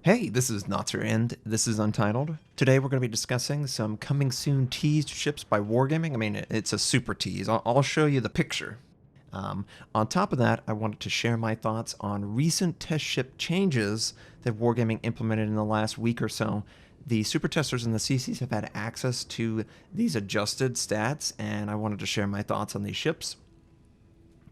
Hey, this is Notser and this is Untitled. Today we're going to be discussing some coming soon teased ships by Wargaming. I mean, it's a super tease. I'll show you the picture. On top of that, I wanted to share my thoughts on recent test ship changes that Wargaming implemented in the last week or so. The super testers and the CCs have had access to these adjusted stats, and I wanted to share my thoughts on these ships.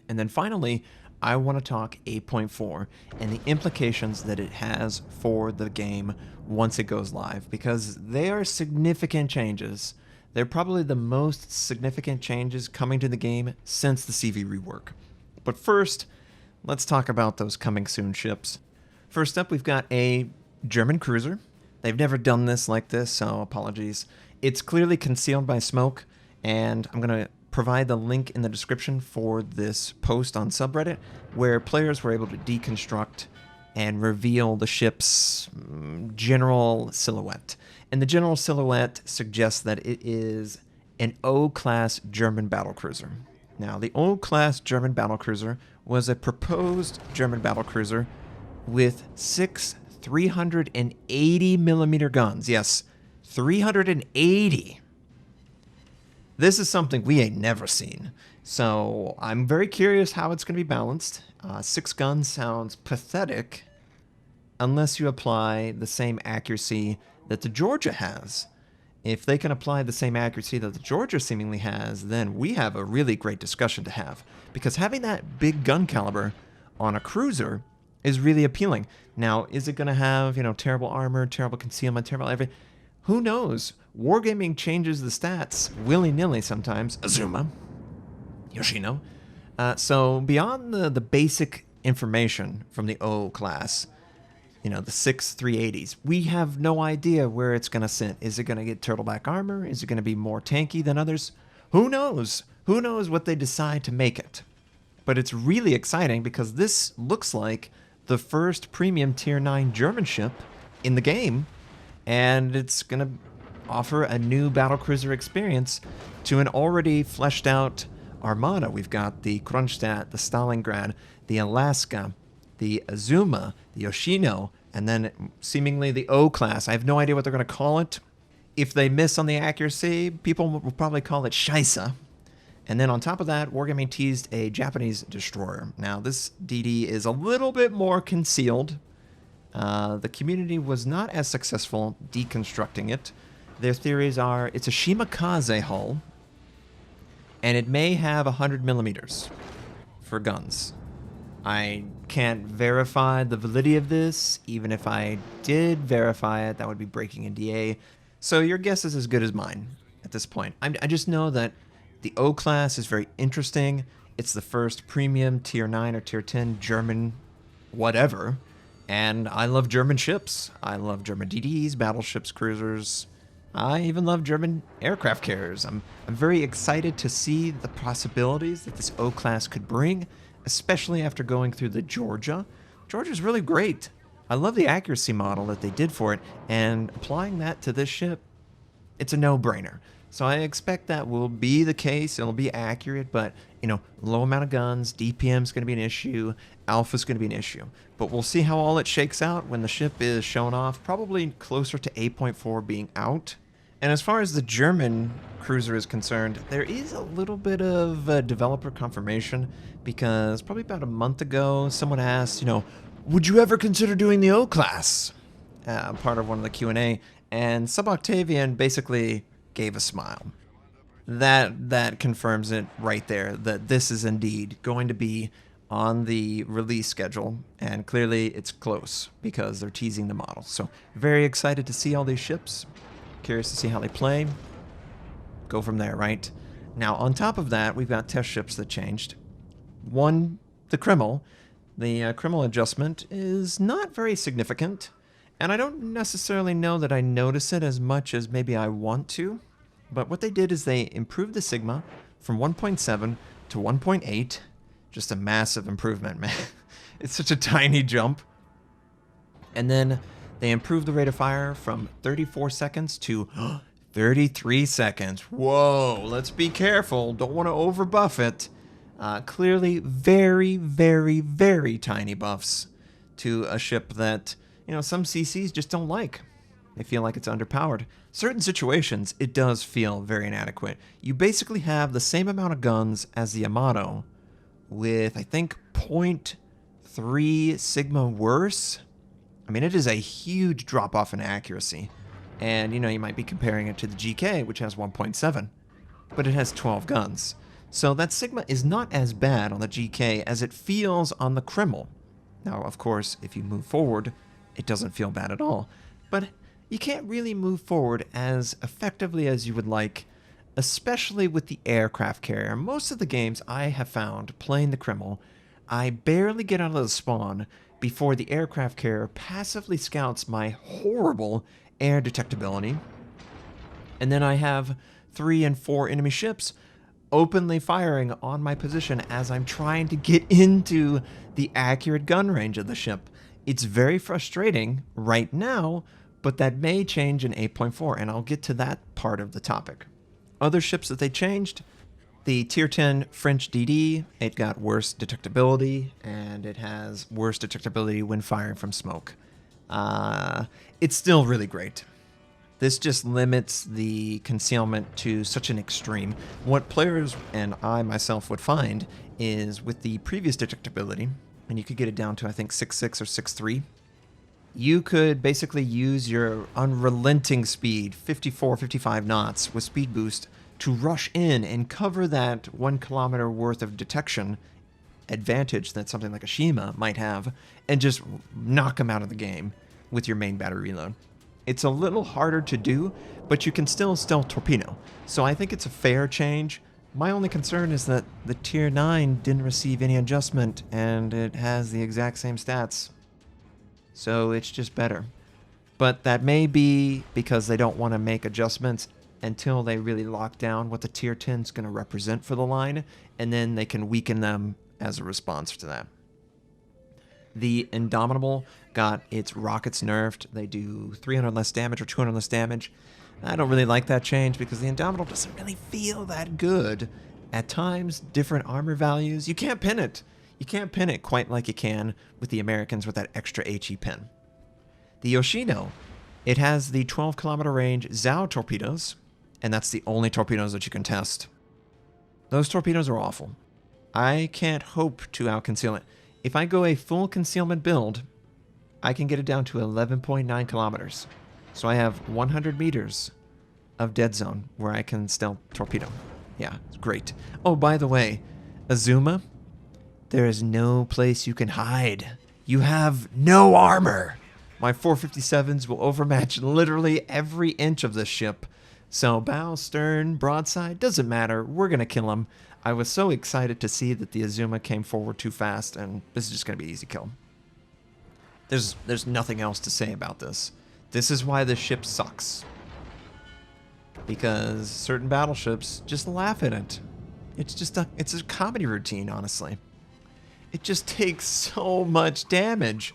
And then finally, I want to talk 8.4 and the implications that it has for the game once it goes live, because they are significant changes. They're probably the most significant changes coming to the game since the CV rework. But first, let's talk about those coming soon ships. First up, we've got a German cruiser. They've never done this like this, so apologies. It's clearly concealed by smoke, and I'm going to provide the link in the description for this post on subreddit where players were able to deconstruct and reveal the ship's general silhouette. And the general silhouette suggests that it is an O-class German battlecruiser. Now, the O-class German battlecruiser was a proposed German battlecruiser with 6 380mm guns. Yes, 380. This is something we ain't never seen, so I'm very curious how it's going to be balanced. 6 guns sounds pathetic unless you apply the same accuracy that the Georgia has. If they can apply the same accuracy that the Georgia seemingly has, then we have a really great discussion to have, because having that big gun caliber on a cruiser is really appealing. Now, is it going to have, terrible armor, terrible concealment, terrible everything? Who knows? Wargaming changes the stats willy-nilly sometimes. Azuma. Yoshino. So beyond the basic information from the O class, the 6 380s, we have no idea where it's going to sit. Is it going to get turtleback armor? Is it going to be more tanky than others? Who knows? Who knows what they decide to make it? But it's really exciting because this looks like the first premium tier 9 German ship in the game, and it's going to offer a new battlecruiser experience to an already fleshed out armada. We've got the Kronstadt, the Stalingrad, the Alaska, the Azuma, the Yoshino, and then seemingly the O class. I have no idea what they're going to call it. If they miss on the accuracy, people will probably call it Scheisse. And then on top of that, Wargaming teased a Japanese destroyer. Now, this DD is a little bit more concealed. The community was not as successful deconstructing it. Their theories are it's a Shimakaze hull, and it may have 100mm for guns. I can't verify the validity of this. Even if I did verify it, that would be breaking NDA. So your guess is as good as mine at this point. I just know that the O class is very interesting. It's the first premium tier 9 or tier 10 German whatever. And I love German ships. I love German DDs, battleships, cruisers. I even love German aircraft carriers. I'm very excited to see the possibilities that this O class could bring, especially after going through the Georgia. Georgia's really great. I love the accuracy model that they did for it, and applying that to this ship, it's a no-brainer. So I expect that will be the case. It'll be accurate, but, low amount of guns, DPM's going to be an issue, Alpha's going to be an issue. But we'll see how all it shakes out when the ship is shown off, probably closer to 8.4 being out. And as far as the German cruiser is concerned, there is a little bit of developer confirmation, because probably about a month ago, someone asked, would you ever consider doing the O class? Part of one of the Q&A, and Sub-Octavian basically gave a smile. That confirms it right there, that this is indeed going to be on the release schedule, and clearly it's close because they're teasing the model. So very excited to see all these ships. Curious to see how they play. Go from there, right? Now, on top of that, we've got test ships that changed. One, the Kreml. The Kreml adjustment is not very significant, and I don't necessarily know that I notice it as much as maybe I want to. But what they did is they improved the Sigma from 1.7 to 1.8. Just a massive improvement, man. It's such a tiny jump. And then they improved the rate of fire from 34 seconds to 33 seconds. Whoa, let's be careful. Don't want to overbuff it. Clearly very, very, very tiny buffs to a ship that some CCs just don't like. They feel like it's underpowered. Certain situations, it does feel very inadequate. You basically have the same amount of guns as the Yamato, with, I think, 0.3 Sigma worse. I mean, it is a huge drop-off in accuracy. And, you might be comparing it to the GK, which has 1.7, but it has 12 guns. So that Sigma is not as bad on the GK as it feels on the Kreml. Now, of course, if you move forward, it doesn't feel bad at all. But you can't really move forward as effectively as you would like, especially with the aircraft carrier. Most of the games I have found playing the Kreml, I barely get out of the spawn before the aircraft carrier passively scouts my horrible air detectability. And then I have 3 and 4 enemy ships openly firing on my position as I'm trying to get into the accurate gun range of the ship. It's very frustrating right now, but that may change in 8.4, and I'll get to that part of the topic. Other ships that they changed, the Tier 10 French DD, it got worse detectability, and it has worse detectability when firing from smoke. It's still really great. This just limits the concealment to such an extreme. What players and I myself would find is with the previous detectability, and you could get it down to I think 6.6 or 6.3, you could basically use your unrelenting speed, 54, 55 knots with speed boost, to rush in and cover that 1 kilometer worth of detection advantage that something like a Shima might have, and just knock them out of the game with your main battery reload. It's a little harder to do, but you can still torpedo. So I think it's a fair change. My only concern is that the Tier 9 didn't receive any adjustment, and it has the exact same stats. So it's just better. But that may be because they don't want to make adjustments until they really lock down what the Tier 10 is going to represent for the line, and then they can weaken them as a response to that. The Indomitable got its rockets nerfed. They do 300 less damage or 200 less damage. I don't really like that change because the Indomitable doesn't really feel that good. At times, different armor values, you can't pin it. You can't pin it quite like you can with the Americans with that extra HE pin. The Yoshino, it has the 12 kilometer range Zao torpedoes, and that's the only torpedoes that you can test. Those torpedoes are awful. I can't hope to outconceal it. If I go a full concealment build, I can get it down to 11.9 kilometers. So I have 100 meters of dead zone where I can still torpedo. Yeah, it's great. Oh, by the way, Azuma, there is no place you can hide. You have no armor. My 457s will overmatch literally every inch of this ship. So bow, stern, broadside, doesn't matter. We're going to kill him. I was so excited to see that the Azuma came forward too fast, and this is just going to be easy kill. There's nothing else to say about this. This is why this ship sucks. Because certain battleships just laugh at it. It's a comedy routine, honestly. It just takes so much damage.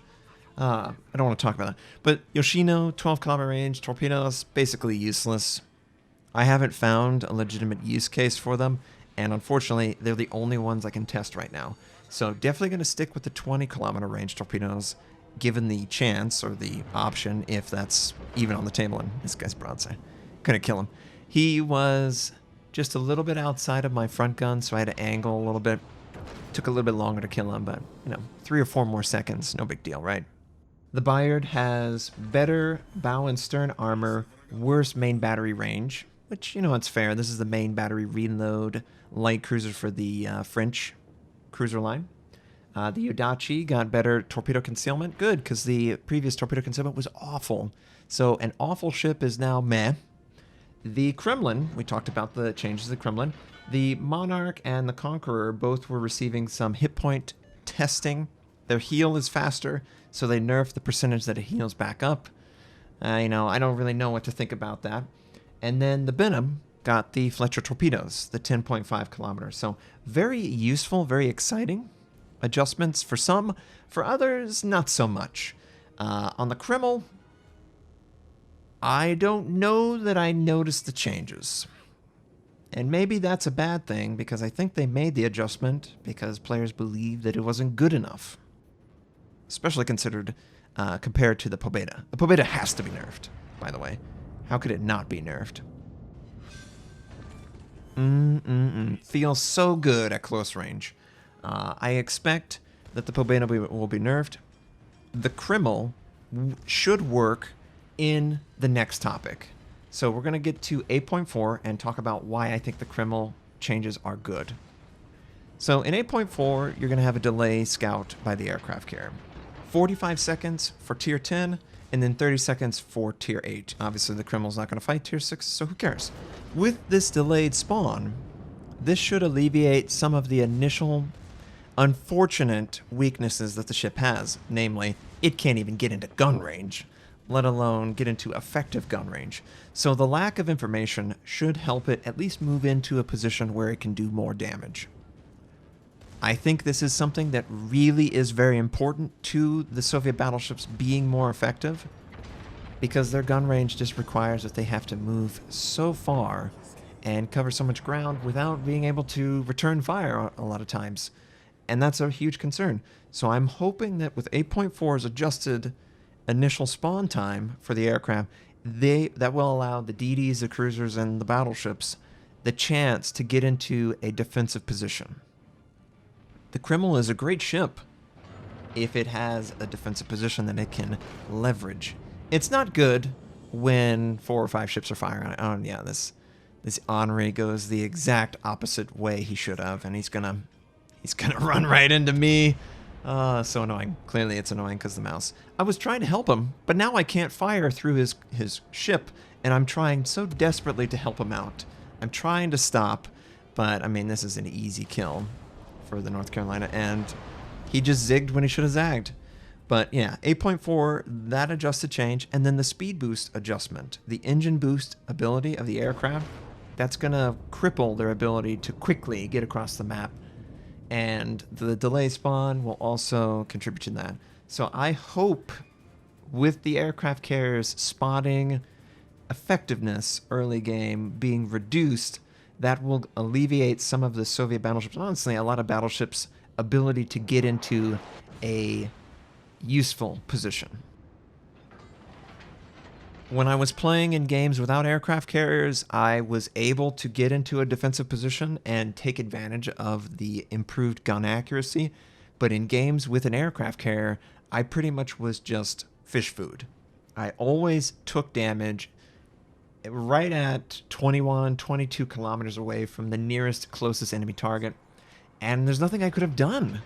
I don't want to talk about that. But Yoshino, 12 kilometer range, torpedoes, basically useless. I haven't found a legitimate use case for them. And unfortunately, they're the only ones I can test right now. So definitely going to stick with the 20 kilometer range torpedoes, given the chance or the option, if that's even on the table. And this guy's broadside. Couldn't kill him. He was just a little bit outside of my front gun, so I had to angle a little bit. Took a little bit longer to kill him, but 3 or 4 more seconds, no big deal, right? The Bayard has better bow and stern armor, worse main battery range, which, it's fair. This is the main battery reload light cruiser for the French cruiser line. The Yodachi got better torpedo concealment. Good, because the previous torpedo concealment was awful. So an awful ship is now meh. The Kremlin, we talked about the changes of the Kremlin. The Monarch and the Conqueror both were receiving some hit point testing. Their heal is faster, so they nerfed the percentage that it heals back up. I don't really know what to think about that. And then the Benham got the Fletcher torpedoes, the 10.5 kilometers. So very useful, very exciting adjustments for some. For others, not so much. On the Kreml, I don't know that I noticed the changes. And maybe that's a bad thing, because I think they made the adjustment because players believed that it wasn't good enough. Especially considered compared to the Pobeda. The Pobeda has to be nerfed, by the way. How could it not be nerfed? Feels so good at close range. I expect that the Pobeda will be nerfed. The Kreml should work in the next topic. So we're going to get to 8.4 and talk about why I think the Kreml changes are good. So in 8.4, you're going to have a delay scout by the aircraft carrier. 45 seconds for tier 10, and then 30 seconds for tier 8. Obviously, the Kreml's not going to fight tier 6, so who cares? With this delayed spawn, this should alleviate some of the initial unfortunate weaknesses that the ship has. Namely, it can't even get into gun range, let alone get into effective gun range. So the lack of information should help it at least move into a position where it can do more damage. I think this is something that really is very important to the Soviet battleships being more effective, because their gun range just requires that they have to move so far and cover so much ground without being able to return fire a lot of times. And that's a huge concern. So I'm hoping that with 8.4's adjusted initial spawn time for the aircraft, that will allow the DDs, the cruisers, and the battleships the chance to get into a defensive position. The Kreml is a great ship if it has a defensive position that it can leverage. It's not good when 4 or 5 ships are firing on it. Oh, yeah, this Henri goes the exact opposite way he should have, and he's gonna run right into me. So annoying. Clearly it's annoying because the mouse. I was trying to help him, but now I can't fire through his ship, and I'm trying so desperately to help him out. I'm trying to stop, but I mean, this is an easy kill for the North Carolina, and he just zigged when he should have zagged. But yeah, 8.4, that adjusted change, and then the speed boost adjustment, the engine boost ability of the aircraft, that's gonna cripple their ability to quickly get across the map, and the delay spawn will also contribute to that. So I hope with the aircraft carrier's spotting effectiveness early game being reduced, that will alleviate some of the Soviet battleships, honestly, a lot of battleships' ability to get into a useful position. When I was playing in games without aircraft carriers, I was able to get into a defensive position and take advantage of the improved gun accuracy. But in games with an aircraft carrier, I pretty much was just fish food. I always took damage right at 21, 22 kilometers away from the nearest closest enemy target, and there's nothing I could have done.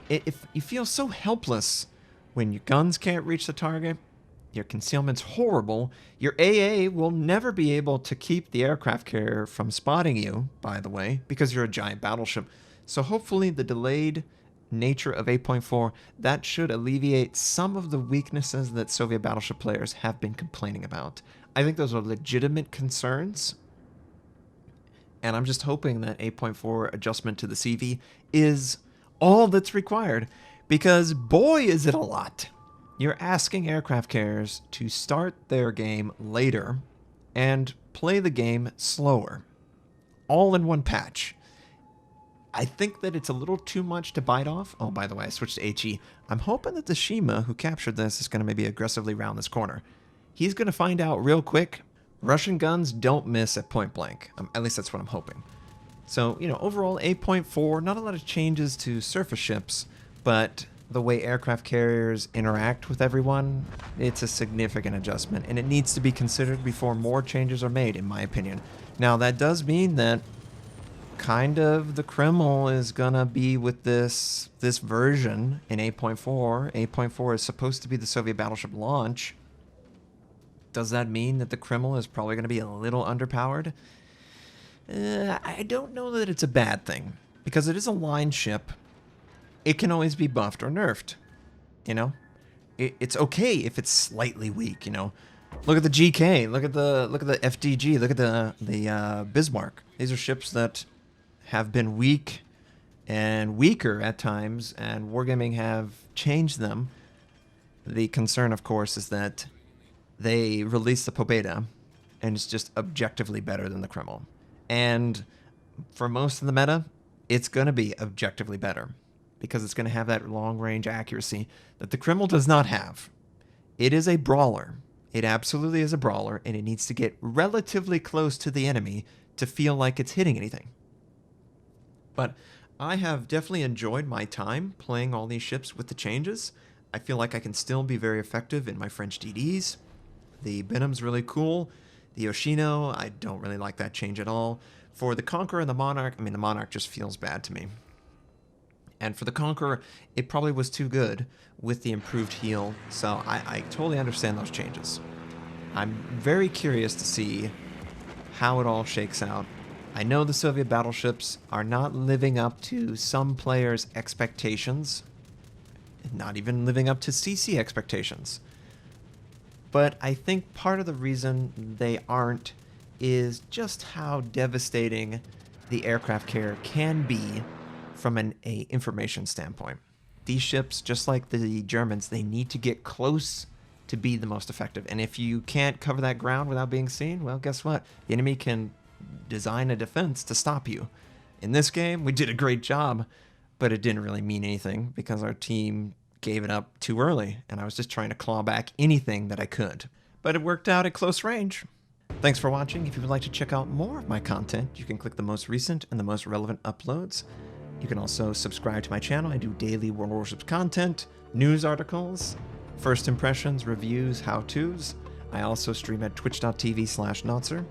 If you feel so helpless when your guns can't reach the target, your concealment's horrible, your AA will never be able to keep the aircraft carrier from spotting you, by the way, because you're a giant battleship. So hopefully the delayed nature of 8.4, that should alleviate some of the weaknesses that Soviet battleship players have been complaining about. I think those are legitimate concerns, and I'm just hoping that 8.4 adjustment to the CV is all that's required, because boy is it a lot. You're asking aircraft carriers to start their game later and play the game slower, all in one patch. I think that it's a little too much to bite off. Oh, by the way, I switched to HE. I'm hoping that the Shima who captured this is going to maybe aggressively round this corner. He's going to find out real quick. Russian guns don't miss at point blank. At least that's what I'm hoping. So, you know, overall 8.4, not a lot of changes to surface ships, but the way aircraft carriers interact with everyone, it's a significant adjustment, and it needs to be considered before more changes are made, in my opinion. Now, that does mean that kind of the Kreml is gonna be with this version in 8.4. 8.4 is supposed to be the Soviet battleship launch. Does that mean that the Kreml is probably going to be a little underpowered? I don't know that it's a bad thing, because it is a line ship. It can always be buffed or nerfed, you know? It's okay if it's slightly weak, you know? Look at the GK, look at the FDG, look at the Bismarck. These are ships that have been weak and weaker at times, and Wargaming have changed them. The concern, of course, is that they released the Pobeda, and it's just objectively better than the Kreml. And for most of the meta, it's going to be objectively better, because it's going to have that long-range accuracy that the Kreml does not have. It is a brawler. It absolutely is a brawler, and it needs to get relatively close to the enemy to feel like it's hitting anything. But I have definitely enjoyed my time playing all these ships with the changes. I feel like I can still be very effective in my French DDs. The Benham's really cool. The Yoshino, I don't really like that change at all. For the Conqueror and the Monarch, I mean, the Monarch just feels bad to me. And for the Conqueror, it probably was too good with the improved heal, so I totally understand those changes. I'm very curious to see how it all shakes out. I know the Soviet battleships are not living up to some players' expectations, not even living up to CC expectations. But I think part of the reason they aren't is just how devastating the aircraft carrier can be from an information standpoint. These ships, just like the Germans, they need to get close to be the most effective. And if you can't cover that ground without being seen, well, guess what? The enemy can design a defense to stop you. In this game, we did a great job, but it didn't really mean anything because our team gave it up too early, and I was just trying to claw back anything that I could. But it worked out at close range. Thanks for watching. If you would like to check out more of my content, you can click the most recent and the most relevant uploads. You can also subscribe to my channel. I do daily World of Warships content, news articles, first impressions, reviews, how-tos. I also stream at twitch.tv/notser.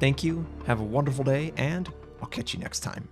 Thank you, have a wonderful day, and I'll catch you next time.